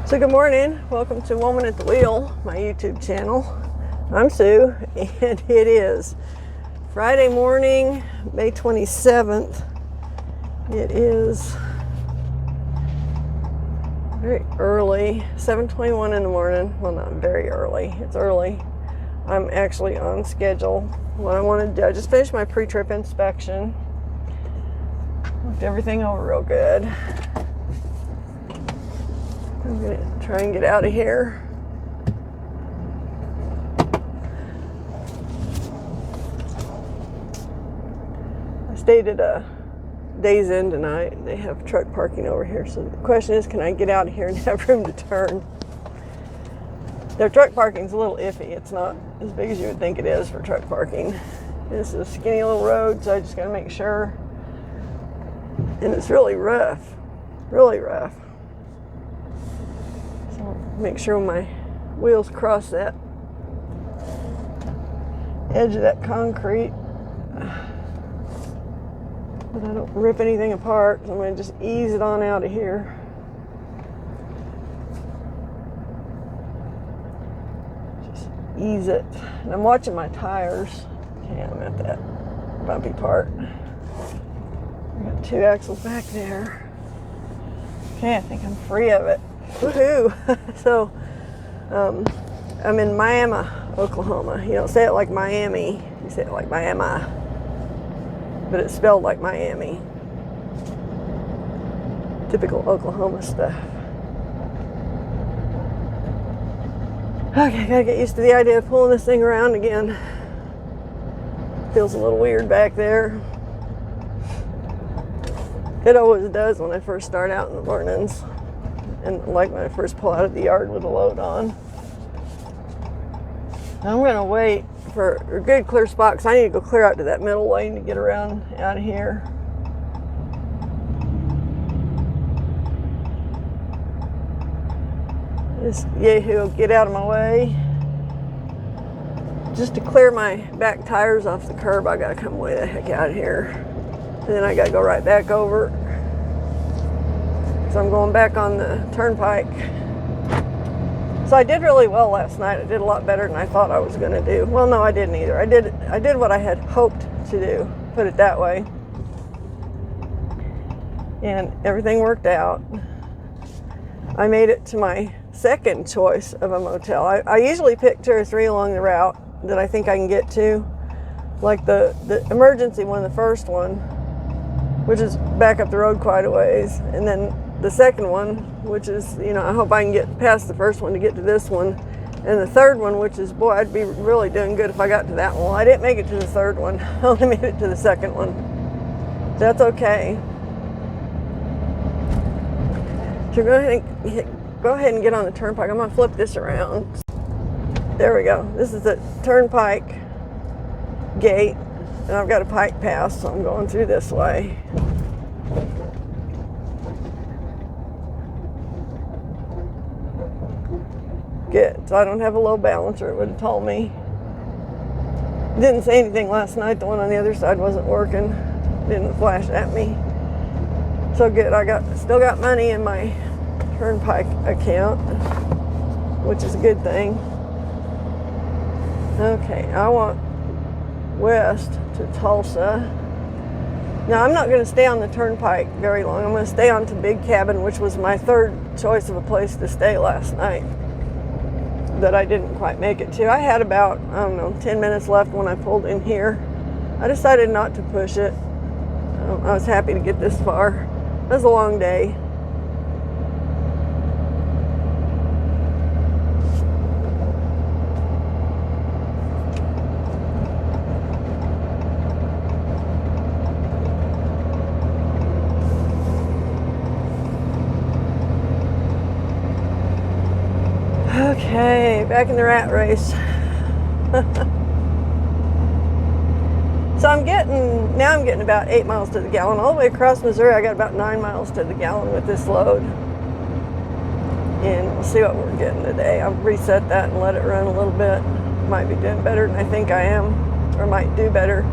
So good morning, welcome to Woman at the Wheel, my YouTube channel. I'm Sue, and it is Friday morning, May 27th. It is very early, 7:21 in the morning. Well, not very early, it's early. I'm actually on schedule. What I want to do, I just finished my pre-trip inspection. Looked everything over real good. I'm going to try and get out of here. I stayed at a Days Inn tonight. They have truck parking over here. So the question is, can I get out of here and have room to turn? Their truck parking's a little iffy. It's not as big as you would think it is for truck parking. This is a skinny little road, so I just got to make sure. And it's really rough. Really rough. Make sure when my wheels cross that edge of that concrete that I don't rip anything apart. So I'm going to just ease it on out of here. Just ease it. And I'm watching my tires. Okay, I'm at that bumpy part. I got 2 axles back there. Okay, I think I'm free of it. Woohoo! So, I'm in Miami, Oklahoma. You don't say it like Miami, you say it like Miami. But it's spelled like Miami. Typical Oklahoma stuff. Okay, gotta get used to the idea of pulling this thing around again. Feels a little weird back there. It always does when I first start out in the mornings. And like when I first pull out of the yard with a load on. I'm going to wait for a good clear spot because I need to go clear out to that middle lane to get around out of here. This yahoo will get out of my way. Just to clear my back tires off the curb, I got to come way the heck out of here. And then I got to go right back over. So I'm going back on the turnpike. So I did really well last night. I did a lot better than I thought I was going to do. Well, no, I didn't either. I did what I had hoped to do, put it that way. And everything worked out. I made it to my second choice of a motel. I usually pick 2 or 3 along the route that I think I can get to. Like the emergency one, the first one, which is back up the road quite a ways. And then the second one, which is, I hope I can get past the first one to get to this one. And the third one, which is, boy, I'd be really doing good if I got to that one. Well, I didn't make it to the third one. I only made it to the second one. That's okay. So go ahead and get on the turnpike. I'm going to flip this around. There we go. This is the turnpike gate. And I've got a pike pass, so I'm going through this way. Good. So I don't have a low balancer, it would have told me. Didn't say anything last night. The one on the other side wasn't working. Didn't flash at me. So good. I still got money in my turnpike account, which is a good thing. Okay, I want west to Tulsa. Now I'm not going to stay on the turnpike very long. I'm going to stay on to Big Cabin, which was my third choice of a place to stay last night that I didn't quite make it to. I had about, 10 minutes left when I pulled in here. I decided not to push it. I was happy to get this far. It was a long day. Okay, back in the rat race. So I'm getting about 8 miles to the gallon. All the way across Missouri, I got about 9 miles to the gallon with this load. And we'll see what we're getting today. I'll reset that and let it run a little bit. Might be doing better than I think I am, or might do better.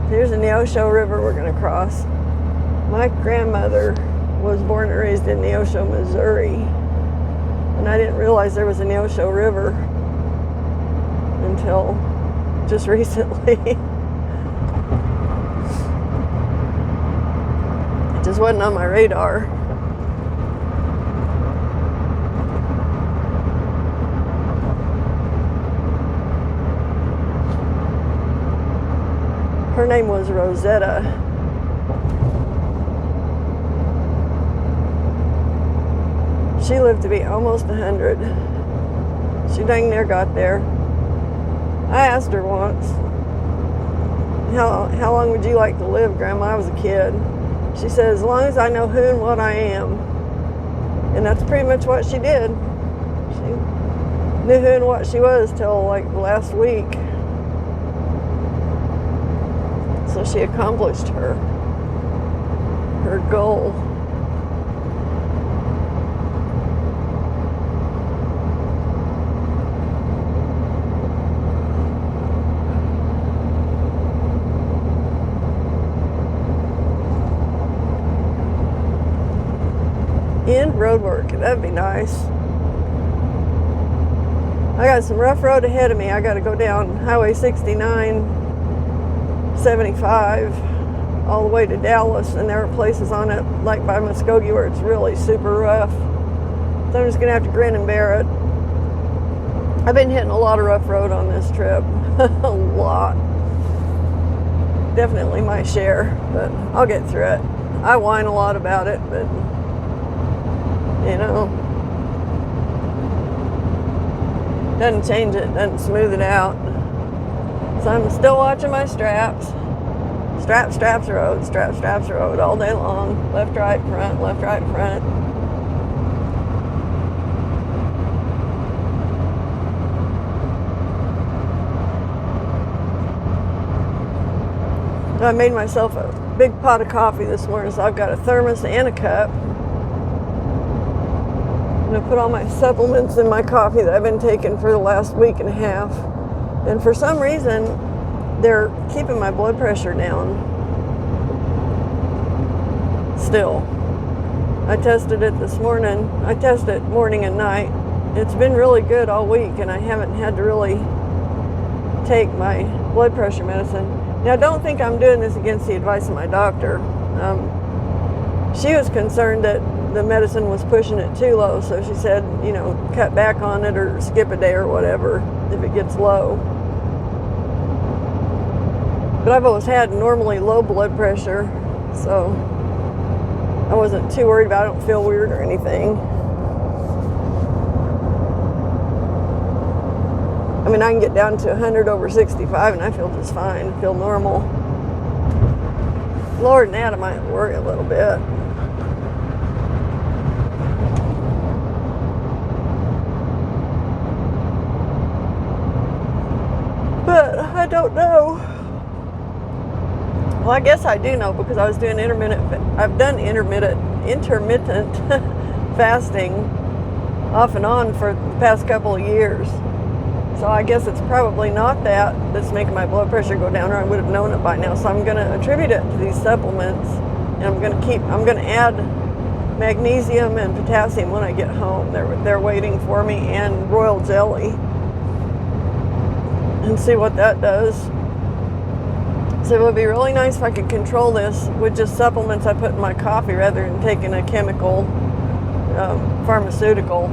Here's the Neosho River we're going to cross. My grandmother was born and raised in Neosho, Missouri. And I didn't realize there was a Neosho River until just recently. It just wasn't on my radar. Her name was Rosetta. She lived to be almost 100. She dang near got there. I asked her once, how long would you like to live, Grandma? I was a kid. She said, as long as I know who and what I am. And that's pretty much what she did. She knew who and what she was till like last week. So she accomplished her goal. End road work, that'd be nice. I got some rough road ahead of me. I got to go down Highway 69, 75, all the way to Dallas, and there are places on it, like by Muskogee, where it's really super rough. So I'm just gonna have to grin and bear it. I've been hitting a lot of rough road on this trip, a lot. Definitely my share, but I'll get through it. I whine a lot about it, but you know, doesn't change it, doesn't smooth it out. So I'm still watching my straps. Straps road, straps road all day long. Left, right, front, left, right, front. I made myself a big pot of coffee this morning, so I've got a thermos and a cup. I'm going to put all my supplements in my coffee that I've been taking for the last week and a half. And for some reason, they're keeping my blood pressure down. Still. I tested it this morning. I test it morning and night. It's been really good all week, and I haven't had to really take my blood pressure medicine. Now, don't think I'm doing this against the advice of my doctor. She was concerned that the medicine was pushing it too low, so she said, you know, cut back on it or skip a day or whatever if it gets low. But I've always had normally low blood pressure, so I wasn't too worried about it. I don't feel weird or anything. I mean, I can get down to 100 over 65 and I feel just fine, I feel normal. Lower than that, I might worry a little bit. But I don't know. Well, I guess I do know because I was doing I've done intermittent fasting off and on for the past couple of years. So I guess it's probably not that's making my blood pressure go down, or I would have known it by now. So I'm going to attribute it to these supplements, and I'm going to add magnesium and potassium when I get home. They're waiting for me, and royal jelly, and see what that does. So it would be really nice if I could control this with just supplements I put in my coffee rather than taking a chemical pharmaceutical.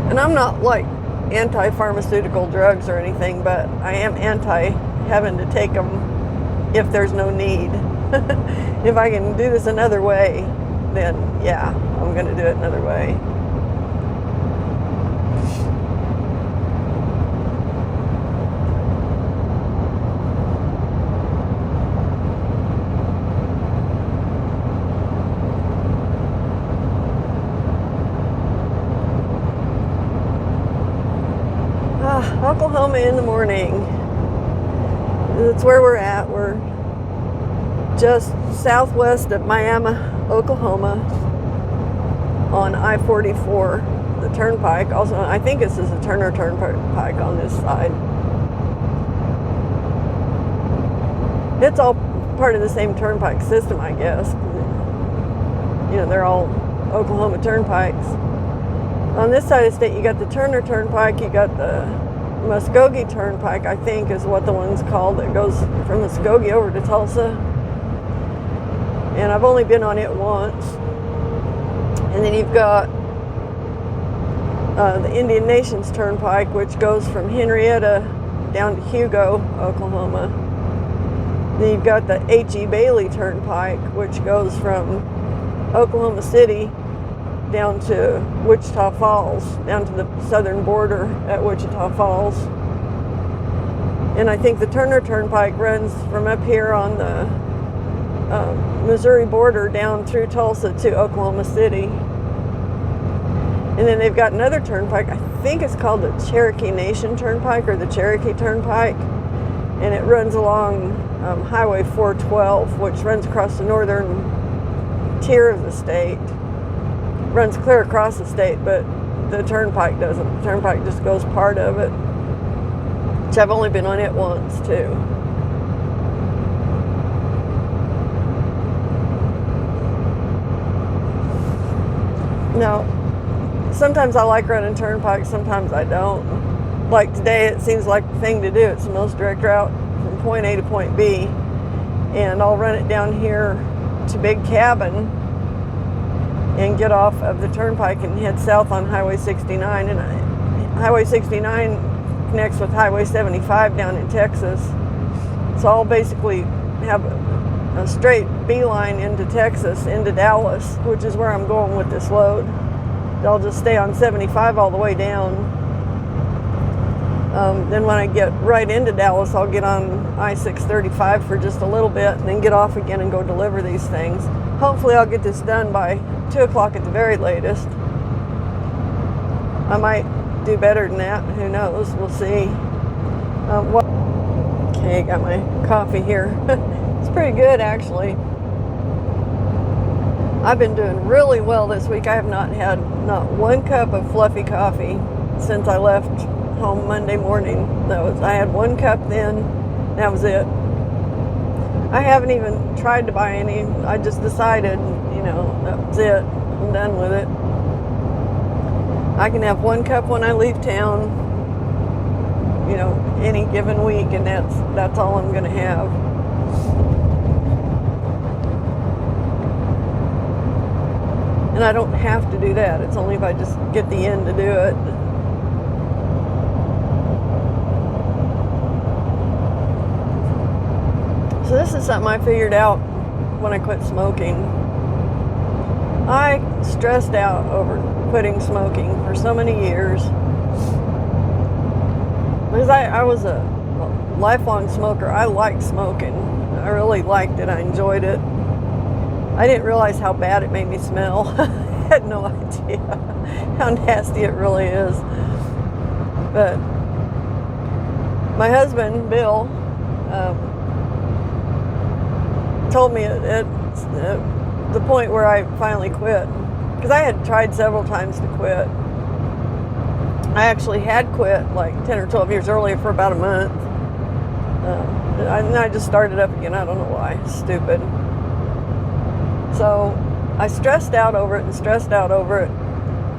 And I'm not like anti-pharmaceutical drugs or anything, but I am anti having to take them if there's no need. If I can do this another way, then yeah, I'm going to do it another way. Oklahoma in the morning. That's where we're at. We're just southwest of Miami, Oklahoma, on I-44, the turnpike. Also, I think this is a Turner Turnpike on this side. It's all part of the same turnpike system, I guess. You know, they're all Oklahoma turnpikes. On this side of the state, you got the Turner Turnpike, you got the Muskogee Turnpike, I think is what the one's called, that goes from Muskogee over to Tulsa. And I've only been on it once. And then you've got the Indian Nations Turnpike, which goes from Henrietta down to Hugo, Oklahoma. Then you've got the H.E. Bailey Turnpike, which goes from Oklahoma City down to Wichita Falls, down to the southern border at Wichita Falls. And I think the Turner Turnpike runs from up here on the Missouri border down through Tulsa to Oklahoma City. And then they've got another turnpike, I think it's called the Cherokee Nation Turnpike or the Cherokee Turnpike. And it runs along Highway 412, which runs across the northern tier of the state. Runs clear across the state, but the turnpike doesn't. The turnpike just goes part of it, which I've only been on it once too. Now, sometimes I like running turnpikes, sometimes I don't. Like today, it seems like the thing to do. It's the most direct route from point A to point B, and I'll run it down here to Big Cabin and get off of the turnpike and head south on Highway 69. And Highway 69 connects with Highway 75 down in Texas. So I'll basically have a straight beeline into Texas, into Dallas, which is where I'm going with this load. I'll just stay on 75 all the way down. Then when I get right into Dallas, I'll get on I-635 for just a little bit and then get off again and go deliver these things. Hopefully I'll get this done by 2 o'clock at the very latest. I might do better than that. Who knows? We'll see. Okay, got my coffee here. It's pretty good, actually. I've been doing really well this week. I have not had not one cup of fluffy coffee since I left home Monday morning. I had 1 cup then. That was it. I haven't even tried to buy any. I just decided, that was it. I'm done with it. I can have 1 cup when I leave town, any given week, and that's all I'm going to have. And I don't have to do that. It's only if I just get the end to do it. So this is something I figured out when I quit smoking. I stressed out over quitting smoking for so many years. Because I was a lifelong smoker. I liked smoking. I really liked it. I enjoyed it. I didn't realize how bad it made me smell. I had no idea how nasty it really is. But my husband, Bill, told me at the point where I finally quit, because I had tried several times to quit. I actually had quit like 10 or 12 years earlier for about a month. And I just started up again. I don't know why. Stupid. So I stressed out over it and stressed out over it.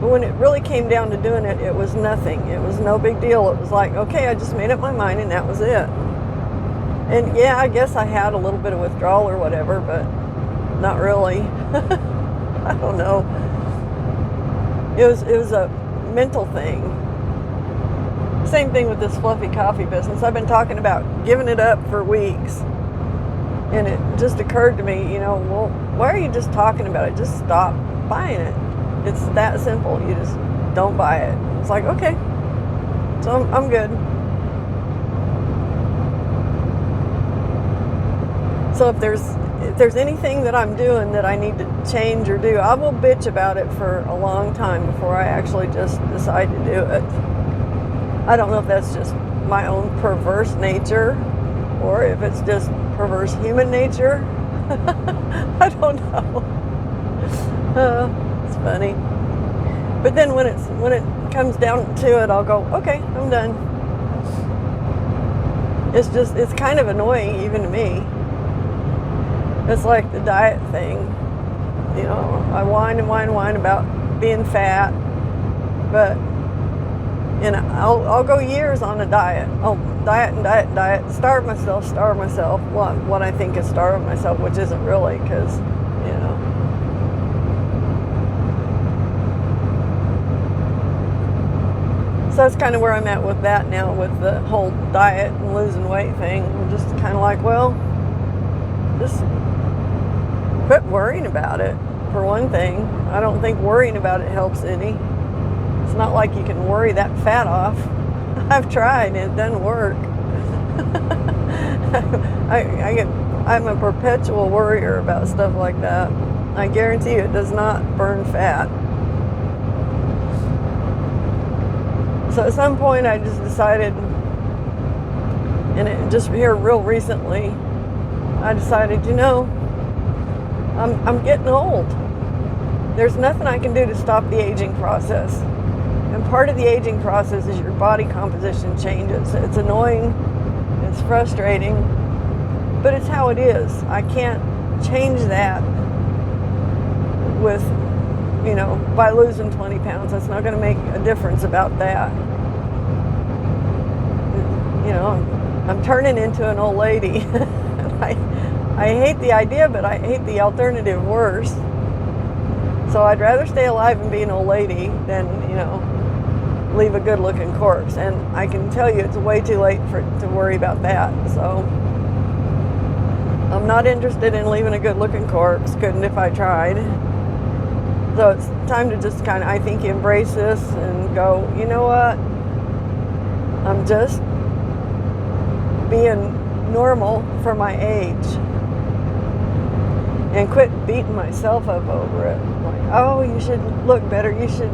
But when it really came down to doing it, it was nothing. It was no big deal. It was like, okay, I just made up my mind and that was it. And yeah, I guess I had a little bit of withdrawal or whatever, but not really. I don't know. It was a mental thing. Same thing with this fluffy coffee business. I've been talking about giving it up for weeks. And it just occurred to me, well, why are you just talking about it? Just stop buying it. It's that simple. You just don't buy it. It's like, okay, so I'm good. So if there's anything that I'm doing that I need to change or do, I will bitch about it for a long time before I actually just decide to do it. I don't know if that's just my own perverse nature or if it's just perverse human nature. I don't know. It's funny. But then when it comes down to it, I'll go, okay, I'm done. It's kind of annoying even to me. It's like the diet thing. you know, I whine and whine and whine about being fat, but, and I'll go years on a diet. Oh, diet and diet and diet. Starve myself. What I think is starving myself, which isn't really, because, you know. So that's kind of where I'm at with that now, with the whole diet and losing weight thing. I'm just kind of like, well, just quit worrying about it, for one thing. I don't think worrying about it helps any. It's not like you can worry that fat off. I've tried and it doesn't work. I'm a perpetual worrier about stuff like that. I guarantee you it does not burn fat. So at some point I just decided, and it just here real recently, I decided, you know, I'm getting old. There's nothing I can do to stop the aging process. And part of the aging process is your body composition changes. It's annoying, it's frustrating, but it's how it is. I can't change that with, you know, by losing 20 pounds. That's not going to make a difference about that. You know, I'm turning into an old lady. I hate the idea, but I hate the alternative worse. So I'd rather stay alive and be an old lady than, you know, leave a good-looking corpse. And I can tell you it's way too late to worry about that. So I'm not interested in leaving a good-looking corpse. Couldn't if I tried. So it's time to just kind of, I think, embrace this and go, you know what? I'm just being normal for my age. And quit beating myself up over it. Like, oh, you should look better. You should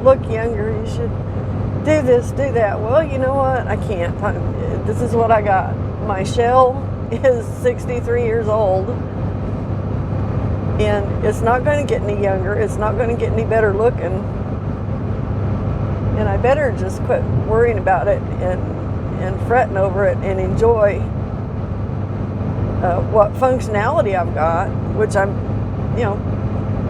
look younger. You should do this, do that. Well, you know what? I can't. This is what I got. My shell is 63 years old. And it's not going to get any younger. It's not going to get any better looking. And I better just quit worrying about it and fretting over it and enjoy what functionality I've got, which I'm, you know,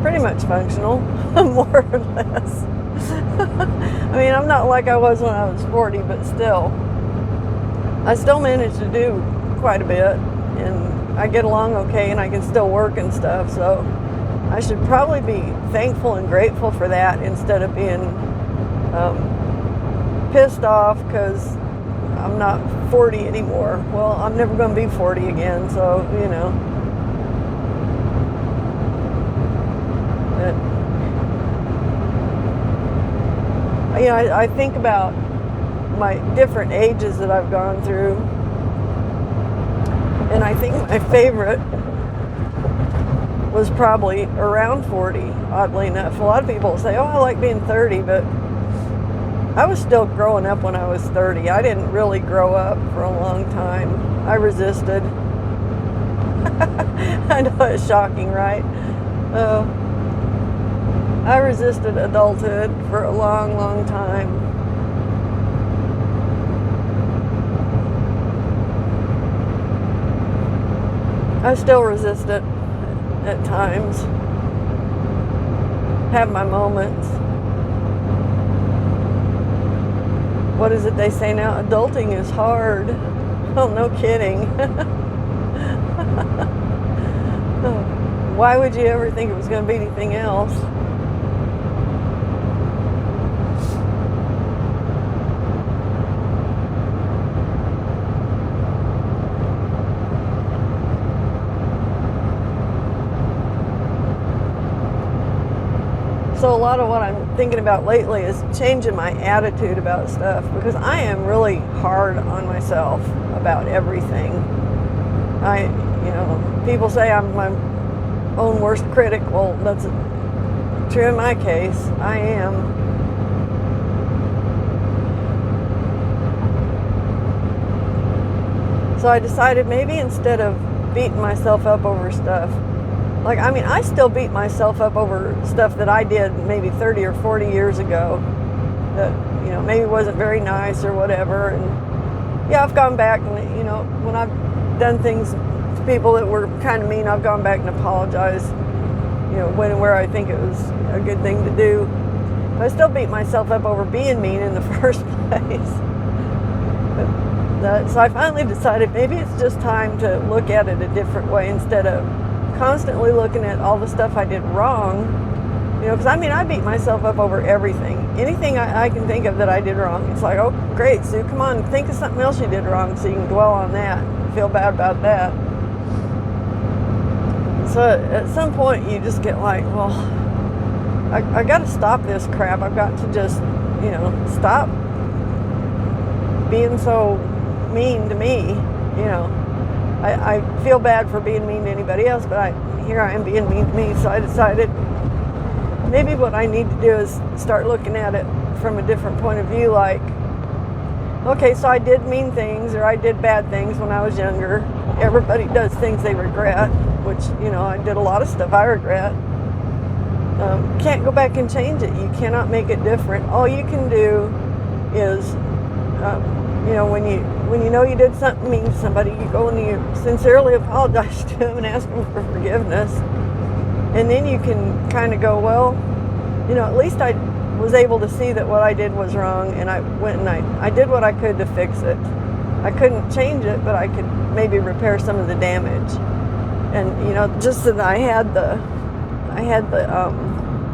pretty much functional, more or less. I mean, I'm not like I was when I was 40, but still, I still manage to do quite a bit, and I get along okay, and I can still work and stuff, so I should probably be thankful and grateful for that instead of being pissed off because I'm not 40 anymore. Well, I'm never going to be 40 again, so, you know. You know, I think about my different ages that I've gone through, and I think my favorite was probably around 40, oddly enough. A lot of people say, oh, I like being 30, but I was still growing up when I was 30. I didn't really grow up for a long time. I resisted. I know it's shocking, right? I resisted adulthood for a long, long time. I still resist it at times. Have my moments. What is it they say now? Adulting is hard. Oh, no kidding. Why would you ever think it was going to be anything else? So a lot of what I'm thinking about lately is changing my attitude about stuff, because I am really hard on myself about everything. You know, people say I'm my own worst critic. Well, that's true in my case. I am. So I decided maybe instead of beating myself up over stuff, like, I mean, I still beat myself up over stuff that I did maybe 30 or 40 years ago that, you know, maybe wasn't very nice or whatever. And yeah, I've gone back and, you know, when I've done things to people that were kind of mean, I've gone back and apologized you know, when and where I think it was a good thing to do. But I still beat myself up over being mean in the first place. So I finally decided maybe it's just time to look at it a different way instead of constantly looking at all the stuff I did wrong. You know, because I mean, I beat myself up over everything. Anything I can think of that I did wrong. It's like, oh, great, Sue, come on, think of something else you did wrong so you can dwell on that and feel bad about that. So at some point you just get like, well, I got to stop this crap. I've got to just, you know, stop being so mean to me. You know, I feel bad for being mean to anybody else, but here I am being mean to me. So I decided maybe what I need to do is start looking at it from a different point of view. Like, okay, so I did mean things or I did bad things when I was younger. Everybody does things they regret, which, you know, I did a lot of stuff I regret. Can't go back and change it. You cannot make it different. All you can do is, you know, when you know you did something mean to somebody, you go and you sincerely apologize to them and ask them for forgiveness. And then you can kind of go, well, you know, at least I was able to see that what I did was wrong, and I went and I did what I could to fix it. I couldn't change it, but I could maybe repair some of the damage. And, you know, just that I had the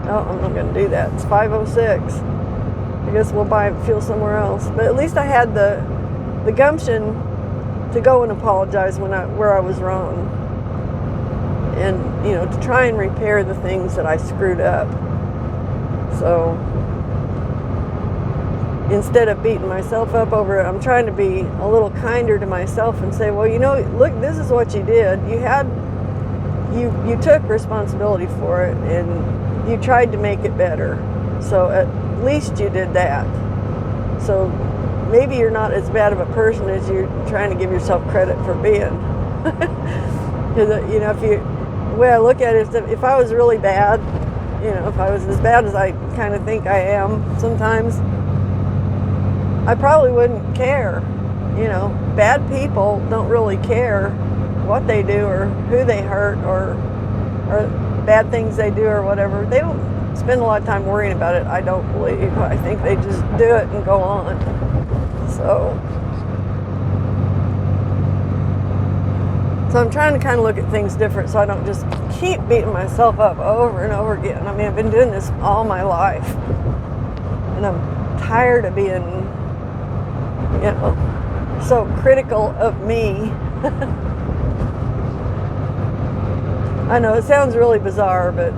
oh, I'm not going to do that. It's 5:06. I guess we'll buy fuel somewhere else. But at least I had the gumption to go and apologize where I was wrong. And, you know, to try and repair the things that I screwed up. So instead of beating myself up over it, I'm trying to be a little kinder to myself and say, well, you know, look, this is what you did. You took responsibility for it and you tried to make it better. So at least you did that. So maybe you're not as bad of a person as you're trying to give yourself credit for being. You know, the way I look at it is that if I was really bad, you know, if I was as bad as I kind of think I am sometimes, I probably wouldn't care. You know, bad people don't really care what they do or who they hurt or bad things they do or whatever. They don't spend a lot of time worrying about it, I don't believe. I think they just do it and go on. So I'm trying to kind of look at things different so I don't just keep beating myself up over and over again. I mean, I've been doing this all my life. And I'm tired of being, you know, so critical of me. I know it sounds really bizarre, but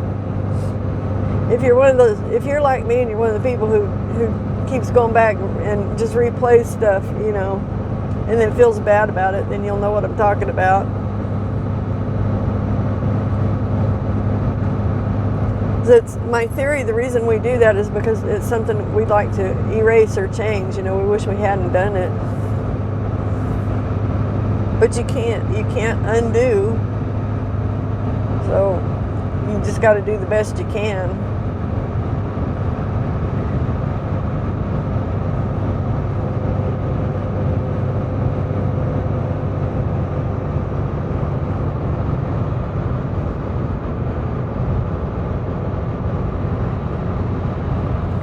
if you're like me and you're one of the people who keeps going back and just replays stuff, you know, and then feels bad about it, then you'll know what I'm talking about. It's my theory. The reason we do that is because it's something we'd like to erase or change. You know, we wish we hadn't done it, but you can't undo. So you just got to do the best you can.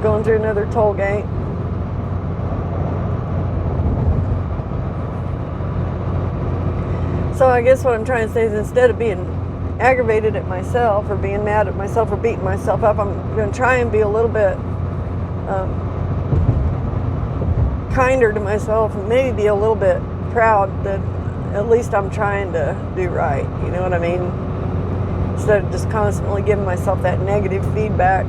Going through another toll gate. So I guess what I'm trying to say is instead of being aggravated at myself or being mad at myself or beating myself up, I'm going to try and be a little bit kinder to myself and maybe be a little bit proud that at least I'm trying to do right. You know what I mean? Instead of just constantly giving myself that negative feedback.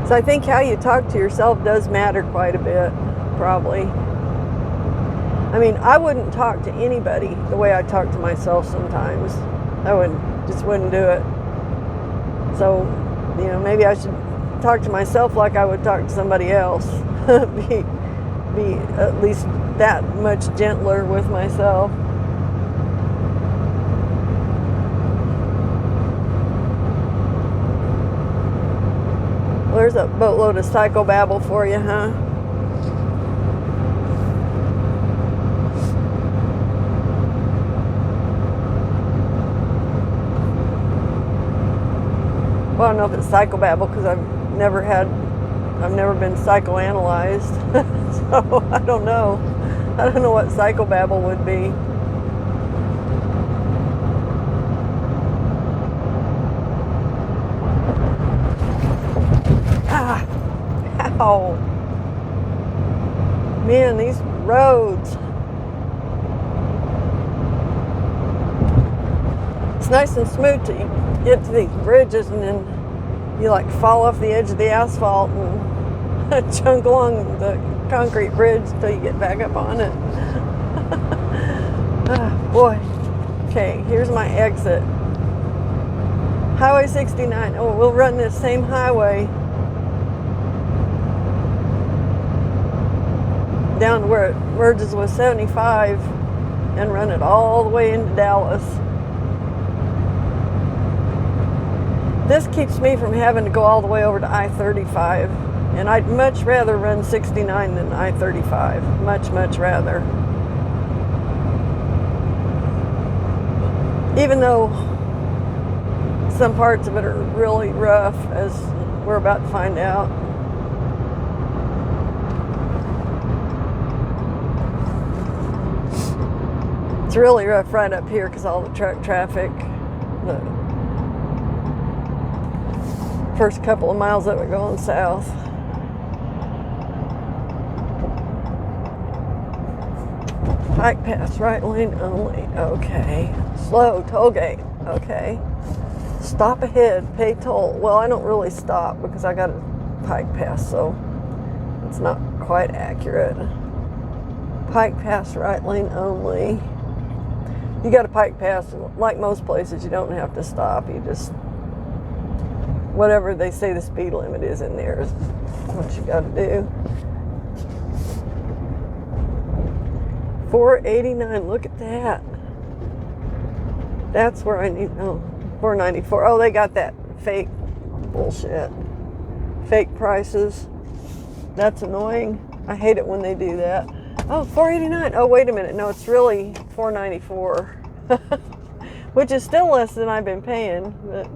So I think how you talk to yourself does matter quite a bit, probably. I mean, I wouldn't talk to anybody the way I talk to myself sometimes. I just wouldn't do it. So, you know, maybe I should talk to myself like I would talk to somebody else. be at least that much gentler with myself. Well, There's a boatload of psychobabble for you, huh? Well, I don't know if it's psychobabble because I've never been psychoanalyzed. So I don't know. I don't know what psychobabble would be. Ah, ow. Man, these roads. It's nice and smooth till you get to these bridges, and then you like fall off the edge of the asphalt and chunk along the concrete bridge until you get back up on it. Oh, boy. Okay, here's my exit. Highway 69. Oh, we'll run this same highway down to where it merges with 75 and run it all the way into Dallas. This keeps me from having to go all the way over to I-35, and I'd much rather run 69 than I-35. Much, much rather. Even though some parts of it are really rough, as we're about to find out. It's really rough right up here because all the truck traffic. The first couple of miles of it going south. Pike Pass, right lane only. Okay. Slow toll gate. Okay. Stop ahead, pay toll. Well, I don't really stop because I got a Pike Pass, so it's not quite accurate. Pike Pass, right lane only. You got a Pike Pass, like most places, you don't have to stop. You just, whatever they say the speed limit is in there is what you got to do. 489, look at that. That's where I need, oh, 494. Oh, they got that fake bullshit. Fake prices. That's annoying. I hate it when they do that. Oh, 489. Oh, wait a minute. No, it's really 494. Which is still less than I've been paying. But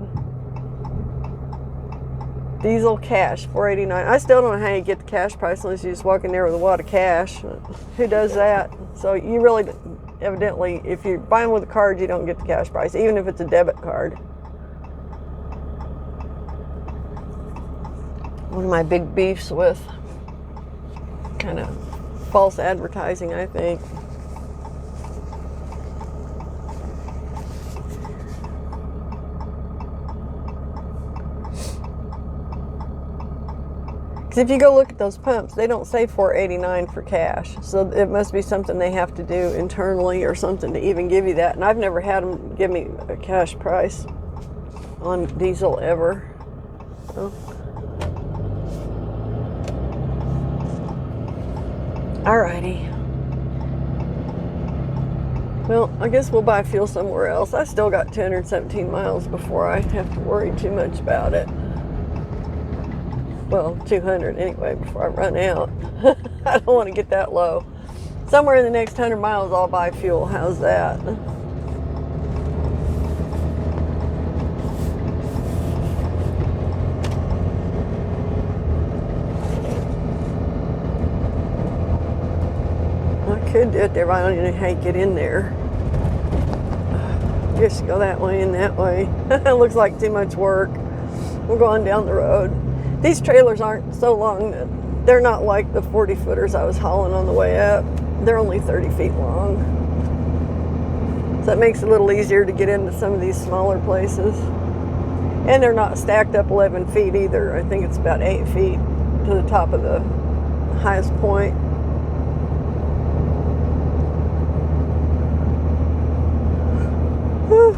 diesel cash, 489. I still don't know how you get the cash price unless you just walk in there with a wad of cash. Who does that? So you really, evidently, if you're buying with a card, you don't get the cash price, even if it's a debit card. One of my big beefs with kind of false advertising, I think. Because if you go look at those pumps, they don't say $4.89 for cash. So it must be something they have to do internally or something to even give you that. And I've never had them give me a cash price on diesel ever. So. Alrighty. Well, I guess we'll buy fuel somewhere else. I still got 217 miles before I have to worry too much about it. Well, 200 anyway, before I run out. I don't want to get that low. Somewhere in the next 100 miles, I'll buy fuel. How's that? I could do it there, but I don't even know how you get in there. Just go that way and that way. It looks like too much work. We're going down the road. These trailers aren't so long that they're not like the 40-footers I was hauling on the way up. They're only 30 feet long. So that makes it a little easier to get into some of these smaller places. And they're not stacked up 11 feet either. I think it's about 8 feet to the top of the highest point. Whew.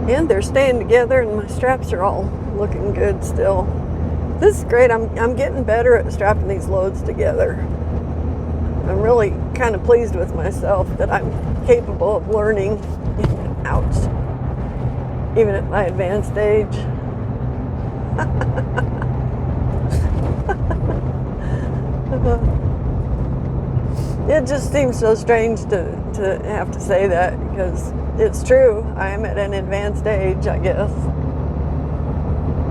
And they're staying together, and my straps are all looking good still. This is great. I'm getting better at strapping these loads together. I'm really kind of pleased with myself that I'm capable of learning. Ouch. even at my advanced age. It just seems so strange to have to say that, because it's true. I am at an advanced age, I guess.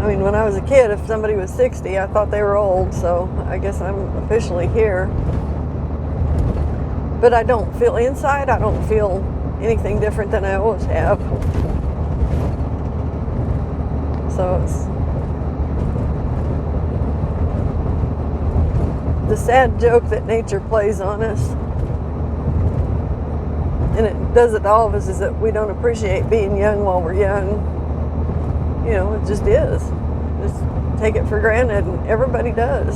I mean, when I was a kid, if somebody was 60, I thought they were old, so I guess I'm officially here. But I don't feel inside, I don't feel anything different than I always have. So it's the sad joke that nature plays on us, and it does it to all of us, is that we don't appreciate being young while we're young. You know, it just is. Just take it for granted, and everybody does.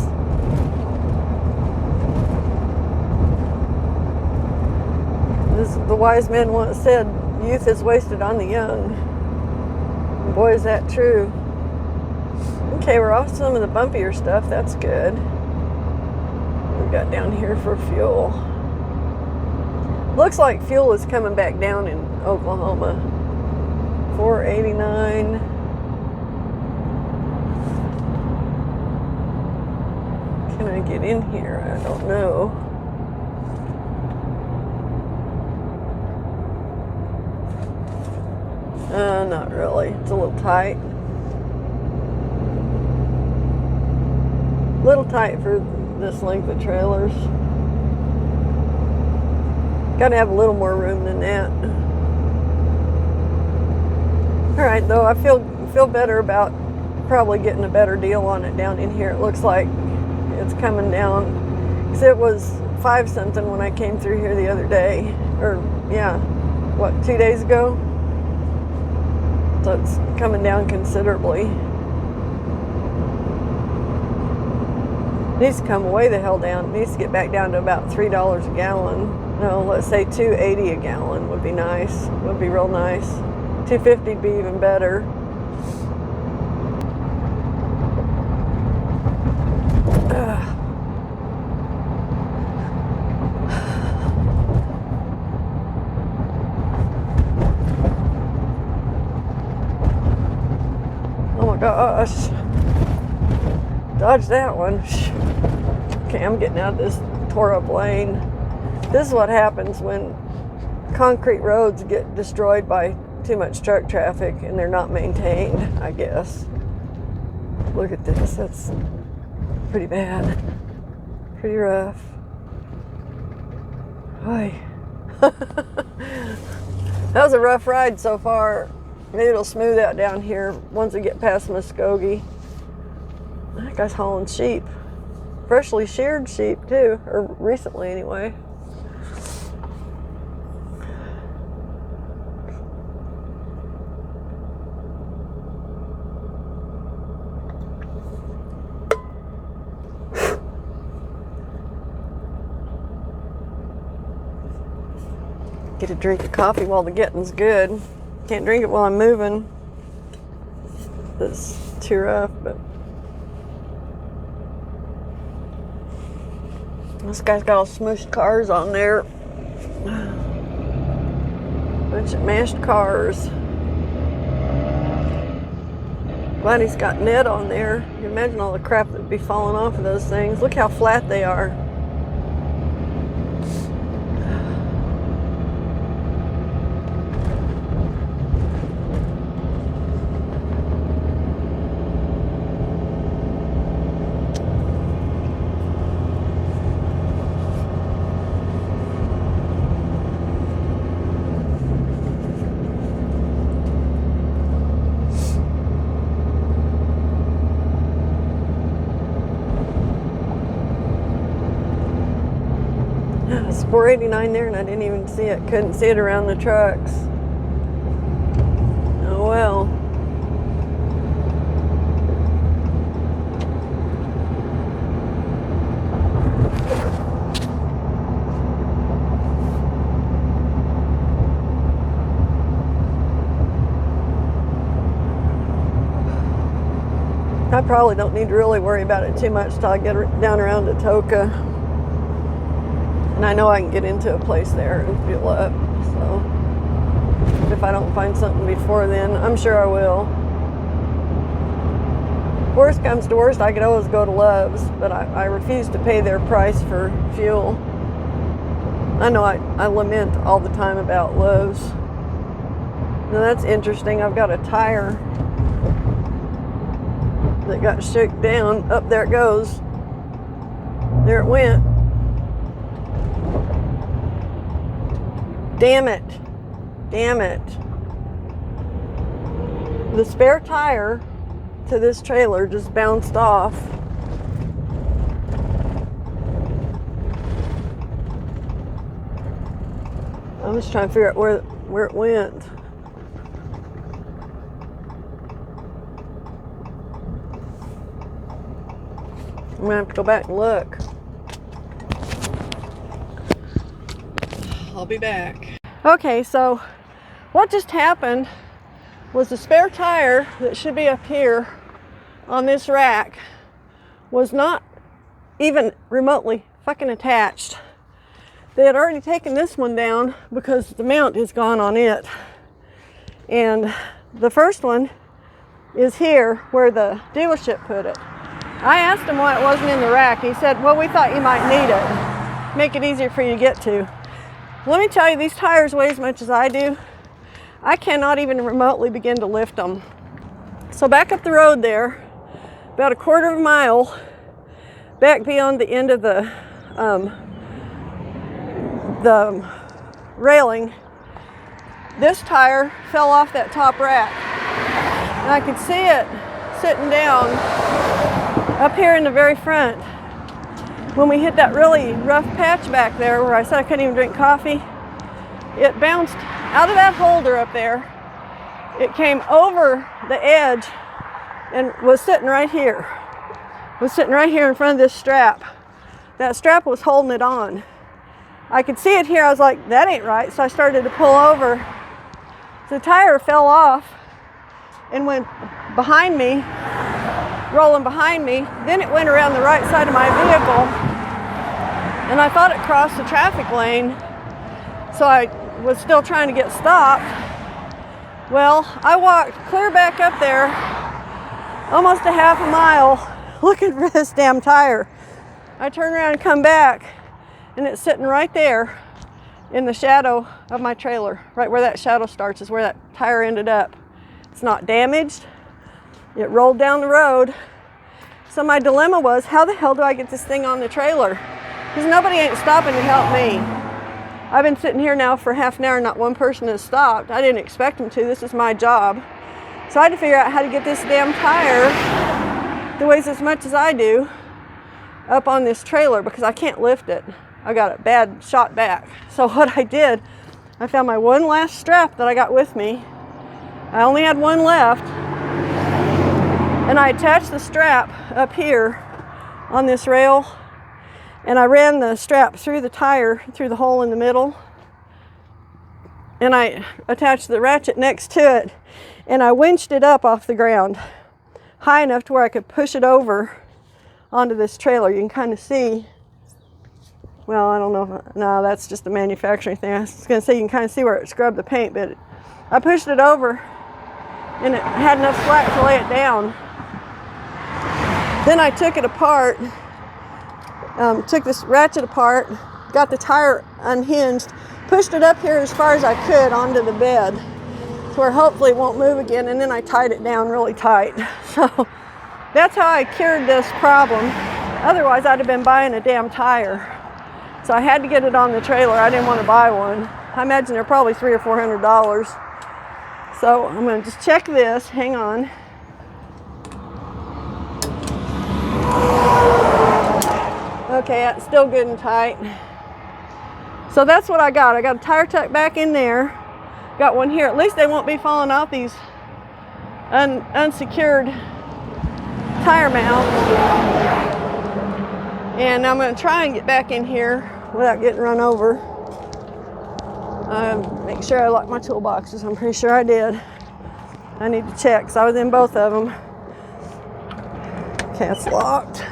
As the wise man once said, youth is wasted on the young. And boy, is that true. Okay, we're off some of the bumpier stuff. That's good. We got down here for fuel. Looks like fuel is coming back down in Oklahoma. $4.89. Can I get in here? I don't know. Not really. It's a little tight. A little tight for this length of trailers. Gotta have a little more room than that. Alright, though, I feel better about probably getting a better deal on it down in here. It looks like it's coming down, because it was 5 something when I came through here the other day, or yeah, what, 2 days ago? So it's coming down considerably. It needs to come way the hell down. It needs to get back down to about $3 a gallon. No, let's say $2.80 a gallon would be nice. Would be real nice. $2.50 would be even better. Gosh, dodge that one. Okay, I'm getting out of this tore up lane. This is what happens when concrete roads get destroyed by too much truck traffic and they're not maintained, I guess. Look at this, that's pretty bad. Pretty rough. Boy. That was a rough ride so far. Maybe it'll smooth out down here once we get past Muskogee. That guy's hauling sheep. Freshly sheared sheep, too. Or recently, anyway. Get a drink of coffee while the getting's good. Can't drink it while I'm moving. It's too rough, but this guy's got all smushed cars on there. Bunch of mashed cars. Glad he's got net on there. You imagine all the crap that would be falling off of those things. Look how flat they are. It's $4.89 there, and I didn't even see it. Couldn't see it around the trucks. Oh well. I probably don't need to really worry about it too much till I get down around to Toka. And I know I can get into a place there and fuel up, so. if I don't find something before then. I'm sure I will. Worst comes to worst, I could always go to Love's, but I refuse to pay their price for fuel. I know I lament all the time about Love's. Now that's interesting. I've got a tire that got shook down. Up there it goes. There it went. Damn it. Damn it. The spare tire to this trailer just bounced off. I'm just trying to figure out where it went. I'm gonna have to go back and look. I'll be back. Okay, so what just happened was the spare tire that should be up here on this rack was not even remotely fucking attached. They had already taken this one down because the mount is gone on it. And the first one is here where the dealership put it. I asked him why it wasn't in the rack. He said, well, we thought you might need it. Make it easier for you to get to. Let me tell you, these tires weigh as much as I do. I cannot even remotely begin to lift them. So back up the road there, about a quarter of a mile, back beyond the end of the railing, this tire fell off that top rack. And I could see it sitting down up here in the very front. When we hit that really rough patch back there where I said I couldn't even drink coffee, it bounced out of that holder up there. It came over the edge and was sitting right here. Was sitting right here in front of this strap. That strap was holding it on. I could see it here. I was like, that ain't right. So I started to pull over. The tire fell off and went behind me, rolling behind me. Then it went around the right side of my vehicle. And I thought it crossed the traffic lane. So I was still trying to get stopped. Well, I walked clear back up there, almost a half a mile, looking for this damn tire. I turned around and come back, and it's sitting right there in the shadow of my trailer. Right where that shadow starts is where that tire ended up. It's not damaged. It rolled down the road. So my dilemma was, how the hell do I get this thing on the trailer? Because nobody ain't stopping to help me. I've been sitting here now for half an hour, not one person has stopped. I didn't expect them to. This is my job. So I had to figure out how to get this damn tire that weighs as much as I do up on this trailer because I can't lift it. I got a bad shot back. So what I did, I found my one last strap that I got with me. I only had one left. And I attached the strap up here on this rail. And I ran the strap through the tire, through the hole in the middle. And I attached the ratchet next to it. And I winched it up off the ground, high enough to where I could push it over onto this trailer. You can kind of see, well, I don't know, no, that's just a manufacturing thing. I was going to say you can kind of see where it scrubbed the paint, but I pushed it over and it had enough slack to lay it down. Then I took it apart. Took this ratchet apart, got the tire unhinged, pushed it up here as far as I could onto the bed to where hopefully it won't move again, and then I tied it down really tight. So that's how I cured this problem. Otherwise I'd have been buying a damn tire. So I had to get it on the trailer. I didn't want to buy one. I imagine they're probably $300 or $400. So I'm going to just check this. Hang on. Okay, it's still good and tight. So that's what I got. I got a tire tuck back in there. Got one here. At least they won't be falling out these unsecured tire mounts. And I'm going to try and get back in here without getting run over. Make sure I locked my toolboxes. I'm pretty sure I did. I need to check because I was in both of them. Okay, it's locked.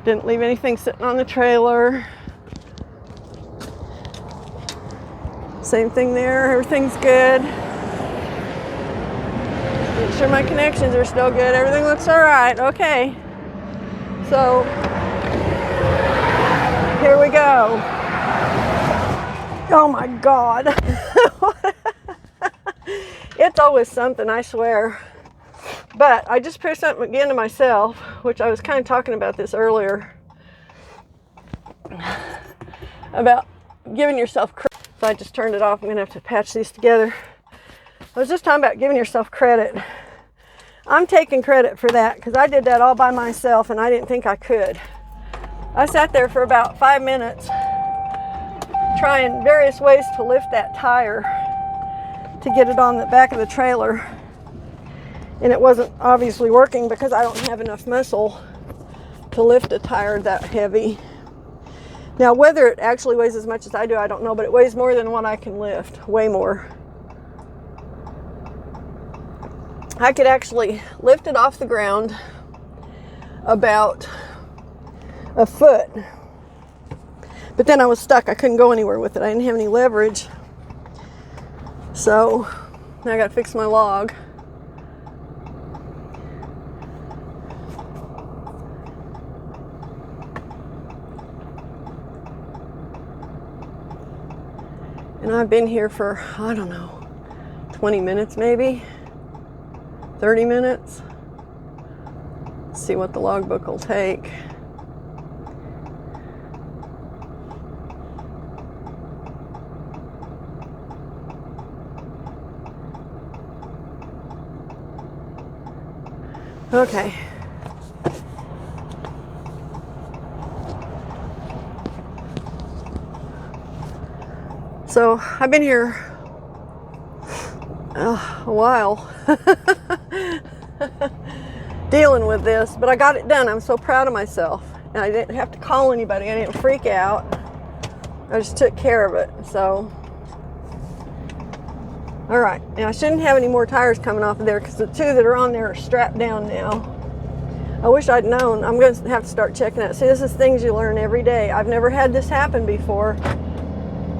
Didn't leave anything sitting on the trailer. Same thing there, everything's good. Make sure my connections are still good. Everything looks all right. Okay. So, here we go. Oh my God. It's always something, I swear. But I just put something again to myself, which I was kind of talking about this earlier, about giving yourself credit. So I just turned it off. I'm going to have to patch these together. I was just talking about giving yourself credit. I'm taking credit for that because I did that all by myself and I didn't think I could. I sat there for about 5 minutes trying various ways to lift that tire to get it on the back of the trailer. And it wasn't obviously working because I don't have enough muscle to lift a tire that heavy. Now, whether it actually weighs as much as I do, I don't know, but it weighs more than what I can lift, way more. I could actually lift it off the ground about a foot, but then I was stuck. I couldn't go anywhere with it. I didn't have any leverage. So now I got to fix my log. And I've been here for, I don't know, 20 minutes maybe, 30 minutes. Let's see what the logbook will take. Okay. So I've been here a while dealing with this, but I got it done. I'm so proud of myself. And I didn't have to call anybody. I didn't freak out. I just took care of it. So, all right. Now I shouldn't have any more tires coming off of there because the two that are on there are strapped down now. I wish I'd known. I'm going to have to start checking that. See, this is things you learn every day. I've never had this happen before.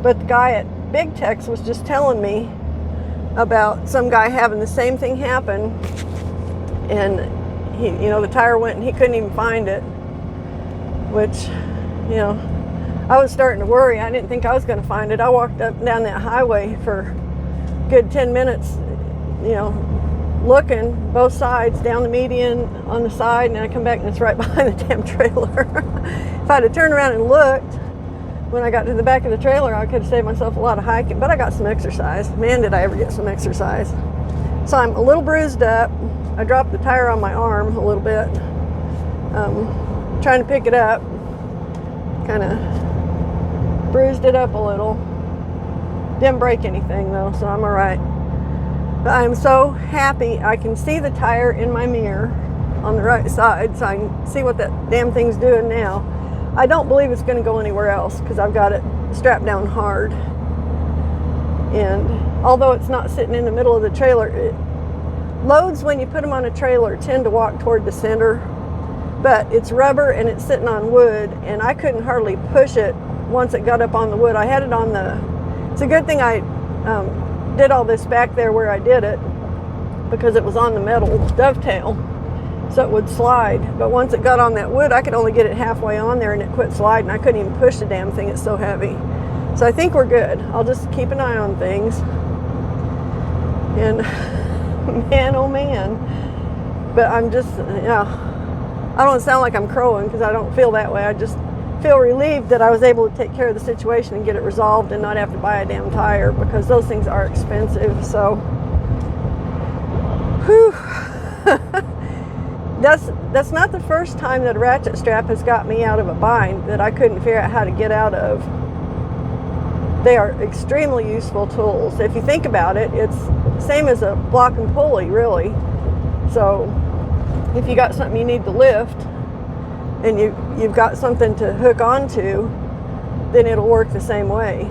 But the guy at Big Tex was just telling me about some guy having the same thing happen. And he, the tire went and he couldn't even find it. Which, I was starting to worry. I didn't think I was going to find it. I walked up and down that highway for a good 10 minutes, looking both sides, down the median, on the side, and I come back and it's right behind the damn trailer. If I'd have turned around and looked, when I got to the back of the trailer, I could have saved myself a lot of hiking, but I got some exercise. Man, did I ever get some exercise. So I'm a little bruised up. I dropped the tire on my arm a little bit. Trying to pick it up. Kind of bruised it up a little. Didn't break anything though, so I'm all right. But I'm so happy I can see the tire in my mirror on the right side, so I can see what that damn thing's doing now. I don't believe it's going to go anywhere else because I've got it strapped down hard. And although it's not sitting in the middle of the trailer, loads when you put them on a trailer tend to walk toward the center, but it's rubber and it's sitting on wood, and I couldn't hardly push it once it got up on the wood. I had it on it's a good thing I did all this back there where I did it because it was on the metal dovetail. So it would slide, but once it got on that wood, I could only get it halfway on there and it quit sliding. I couldn't even push the damn thing, it's so heavy. So I think we're good. I'll just keep an eye on things. And man, oh man. But I'm just, I don't sound like I'm crowing because I don't feel that way. I just feel relieved that I was able to take care of the situation and get it resolved and not have to buy a damn tire because those things are expensive. So, whew. That's not the first time that a ratchet strap has got me out of a bind that I couldn't figure out how to get out of. They are extremely useful tools. If you think about it, it's the same as a block and pulley, really. So if you got something you need to lift and you've got something to hook onto, then it'll work the same way.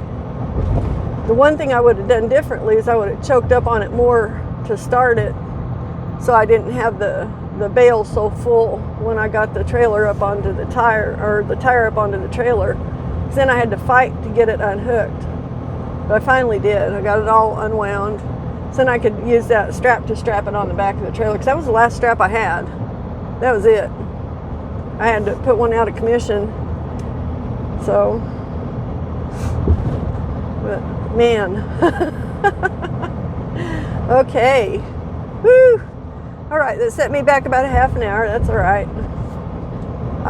The one thing I would have done differently is I would have choked up on it more to start it so I didn't have the bale so full when I got the trailer up onto the tire, or the tire up onto the trailer. Then I had to fight to get it unhooked. But I finally did. I got it all unwound. So then I could use that strap to strap it on the back of the trailer, because that was the last strap I had. That was it. I had to put one out of commission. So, but man. Okay. Woo. All right, that set me back about a half an hour. That's all right.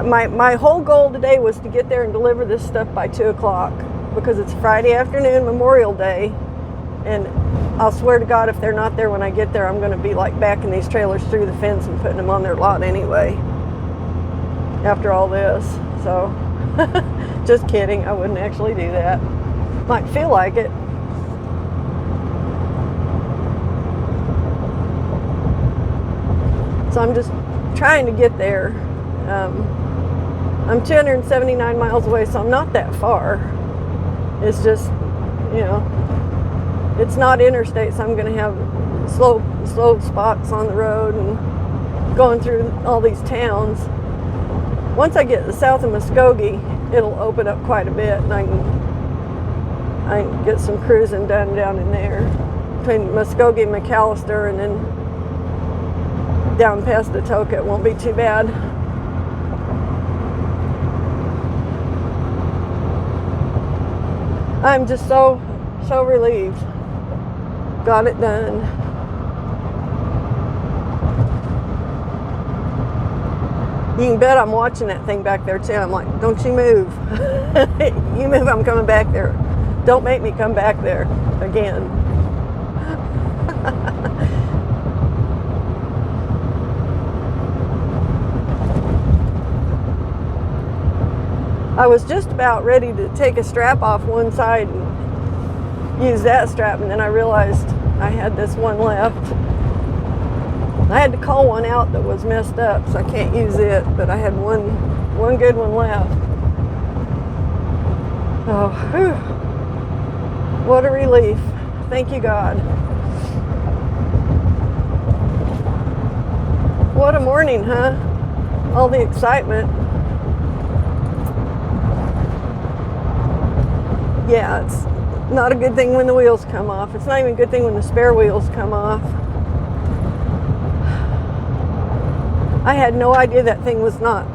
My whole goal today was to get there and deliver this stuff by 2 o'clock, because it's Friday afternoon, Memorial Day, and I'll swear to God, if they're not there when I get there, I'm going to be like backing these trailers through the fence and putting them on their lot anyway, after all this. So, just kidding. I wouldn't actually do that. Might feel like it. So I'm just trying to get there. I'm 279 miles away, so I'm not that far. It's just, you know, it's not interstate, so I'm going to have slow spots on the road and going through all these towns. Once I get south of Muskogee, it'll open up quite a bit, and I can get some cruising done down in there between Muskogee and McAllister, and then down past Atoka. It won't be too bad. I'm just so relieved. Got it done. You can bet I'm watching that thing back there too. I'm like, don't you move. You move, I'm coming back there. Don't make me come back there again. I was just about ready to take a strap off one side and use that strap, and then I realized I had this one left. I had to call one out that was messed up, so I can't use it, but I had one good one left. Oh, whew. What a relief. Thank you, God. What a morning, huh? All the excitement. Yeah, it's not a good thing when the wheels come off. It's not even a good thing when the spare wheels come off. I had no idea that thing was not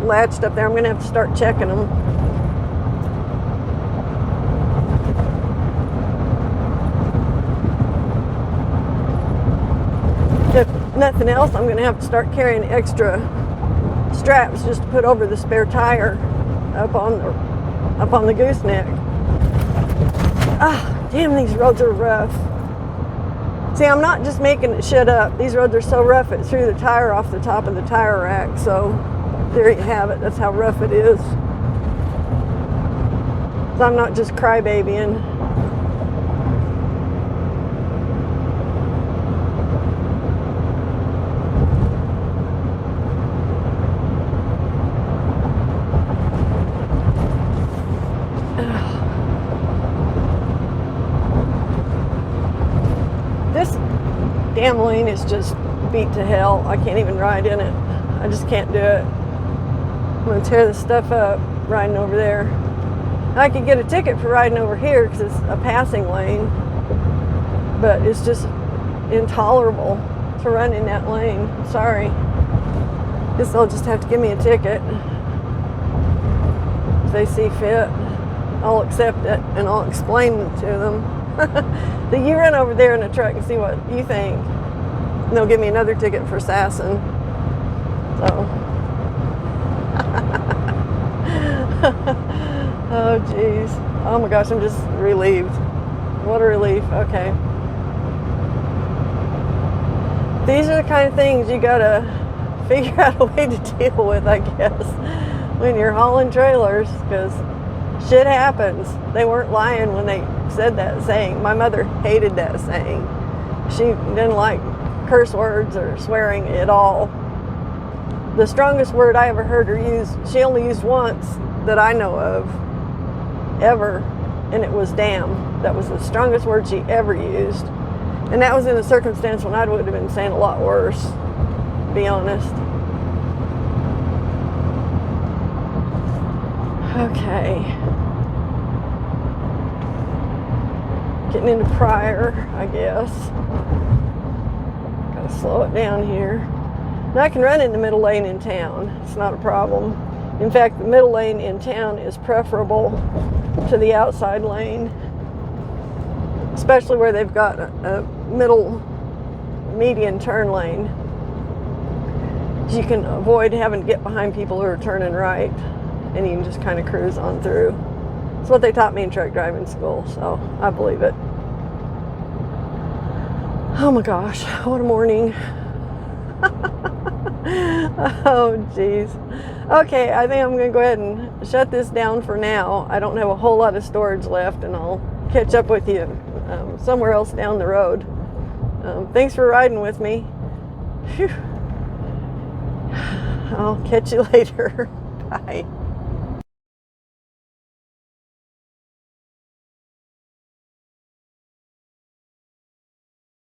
latched up there. I'm going to have to start checking them. If nothing else, I'm going to have to start carrying extra straps just to put over the spare tire up on the gooseneck. Ah, damn, these roads are rough. See, I'm not just making shit up. These roads are so rough it threw the tire off the top of the tire rack. So there you have it. That's how rough it is. So I'm not just crybabying. Damn lane is just beat to hell. I can't even ride in it. I just can't do it. I'm gonna tear this stuff up riding over there. I could get a ticket for riding over here because it's a passing lane, but it's just intolerable to run in that lane. Sorry. Guess they'll just have to give me a ticket if they see fit. I'll accept it and I'll explain it to them. You run over there in a truck and see what you think. And they'll give me another ticket for sassing. So. Oh, geez. Oh my gosh, I'm just relieved. What a relief. Okay. These are the kind of things you gotta figure out a way to deal with, I guess, when you're hauling trailers, because shit happens. They weren't lying when they said that saying. My mother hated that saying. She didn't like curse words or swearing at all. The strongest word I ever heard her use, she only used once that I know of, ever, and it was damn. That was the strongest word she ever used. And that was in a circumstance when I would have been saying a lot worse, to be honest. Okay. Getting into Pryor, I guess. Gotta slow it down here. Now I can run in the middle lane in town. It's not a problem. In fact, the middle lane in town is preferable to the outside lane, especially where they've got a middle median turn lane. You can avoid having to get behind people who are turning right, and you can just kind of cruise on through. It's what they taught me in truck driving school, so I believe it. Oh my gosh, what a morning. Oh geez. Okay, I think I'm gonna go ahead and shut this down for now. I don't have a whole lot of storage left, and I'll catch up with you somewhere else down the road. Thanks for riding with me. Whew. I'll catch you later. Bye.